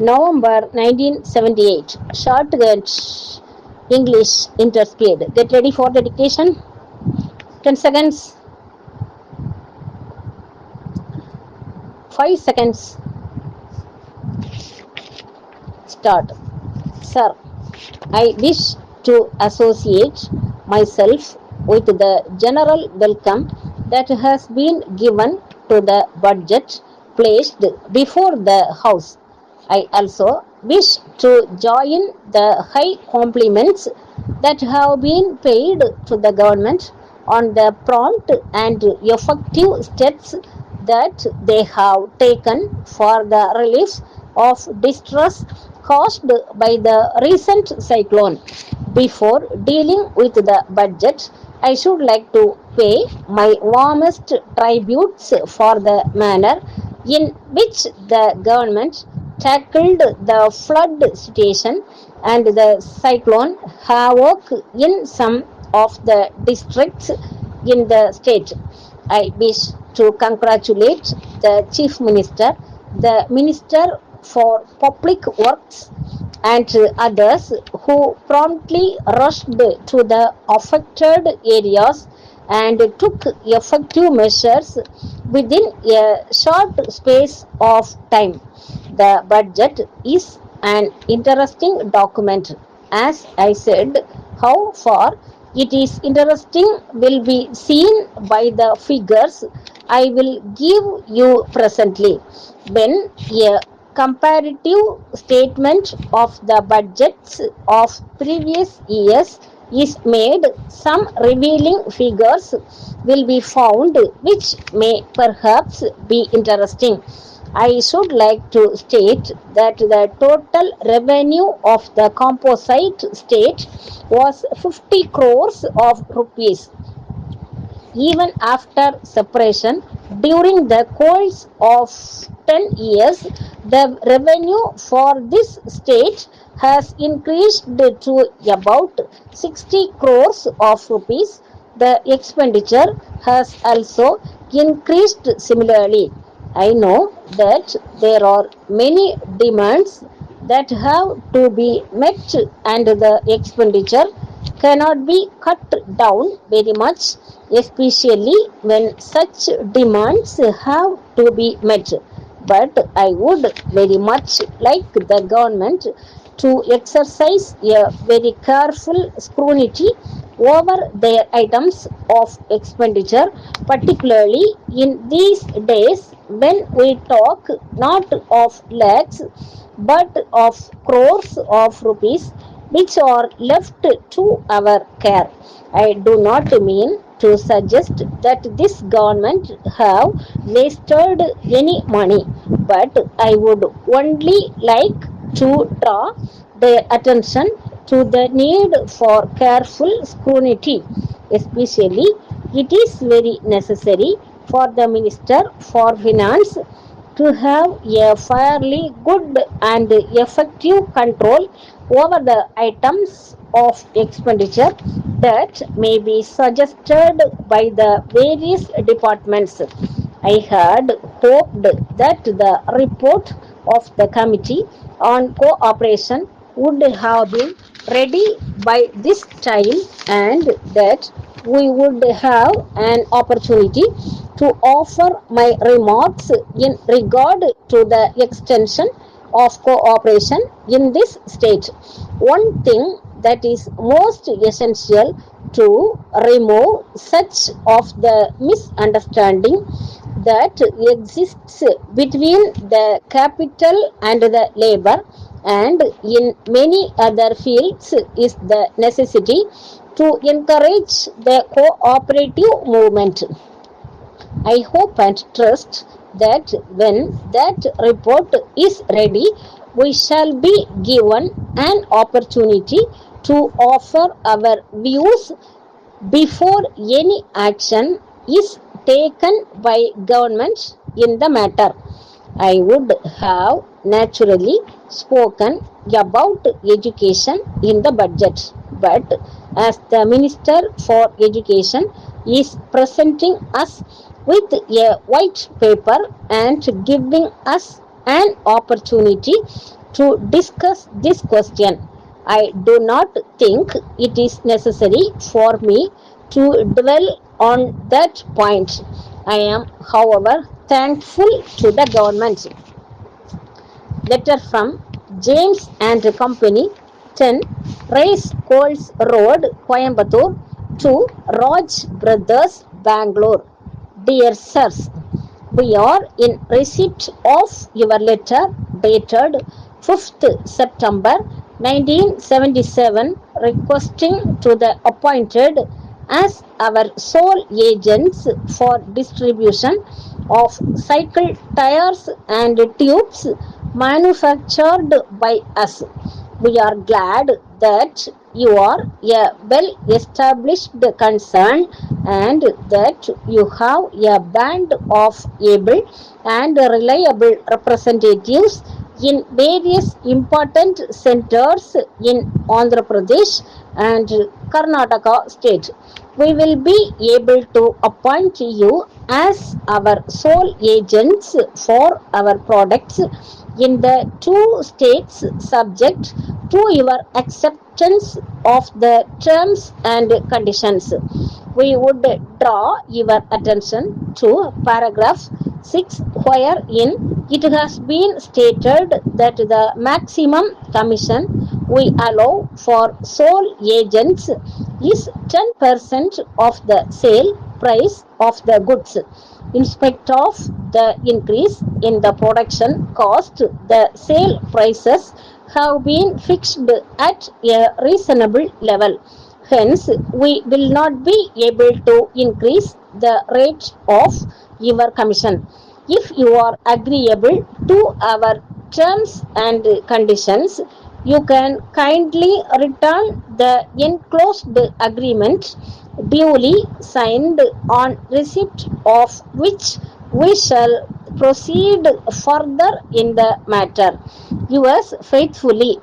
November 1978. Shorthand English interspeed. Get ready for the dictation. 10 seconds. 5 seconds. Start. Sir, I wish to associate myself with the general welcome that has been given to the budget placed before the House. I also wish to join the high compliments that have been paid to the government on the prompt and effective steps that they have taken for the relief of distress caused by the recent cyclone. Before dealing with the budget, I should like to pay my warmest tributes for the manner in which the government tackled the flood situation and the cyclone havoc in some of the districts in the state. I wish to congratulate the Chief Minister, the Minister for Public Works, and others who promptly rushed to the affected areas and took effective measures within a short space of time. The budget is an interesting document. As I said, how far it is interesting will be seen by the figures I will give you presently. When a comparative statement of the budgets of previous years is made, some revealing figures will be found which may perhaps be interesting. I should like to state that the total revenue of the composite state was 50 crores of rupees. Even after separation, during the course of 10 years, the revenue for this state has increased to about 60 crores of rupees. The expenditure has also increased similarly. I know that there are many demands that have to be met and the expenditure cannot be cut down very much, especially when such demands have to be met. But I would very much like the government to exercise a very careful scrutiny over their items of expenditure, particularly in these days when we talk not of lakhs but of crores of rupees which are left to our care. I do not mean to suggest that this government have wasted any money, but I would only like to draw their attention to the need for careful scrutiny. Especially, it is very necessary for the Minister for Finance to have a fairly good and effective control over the items of expenditure that may be suggested by the various departments. I had hoped that the report of the Committee on Cooperation would have been ready by this time and that we would have an opportunity to offer my remarks in regard to the extension of cooperation in this state. One thing that is most essential to remove such of the misunderstanding that exists between the capital and the labor and in many other fields is the necessity to encourage the cooperative movement. I hope and trust that when that report is ready, we shall be given an opportunity to offer our views before any action is taken by government in the matter. I would have naturally spoken about education in the budget, but as the Minister for Education is presenting us with a white paper and giving us an opportunity to discuss this question. I do not think it is necessary for me to dwell on that point. I am, however, thankful to the government. Letter from James and Company, 10 Race Course Road, Coimbatore, to Raj Brothers, Bangalore. Dear Sirs, we are in receipt of your letter dated 5th September 1977 requesting to the appointed as our sole agents for distribution of cycle tires and tubes manufactured by us. We are glad that you are a well established concern and that you have a band of able and reliable representatives in various important centers in Andhra Pradesh and Karnataka state. We will be able to appoint you as our sole agents for our products in the two states subject to your acceptance of the terms and conditions. We would draw your attention to paragraph 6 wherein it has been stated that the maximum commission we allow for sole agents is 10% of the sale price of the goods. In spite of the increase in the production cost, the sale prices have been fixed at a reasonable level. Hence, we will not be able to increase the rate of your commission. If you are agreeable to our terms and conditions, you can kindly return the enclosed agreement duly signed, on receipt of which we shall proceed further in the matter. Yours faithfully,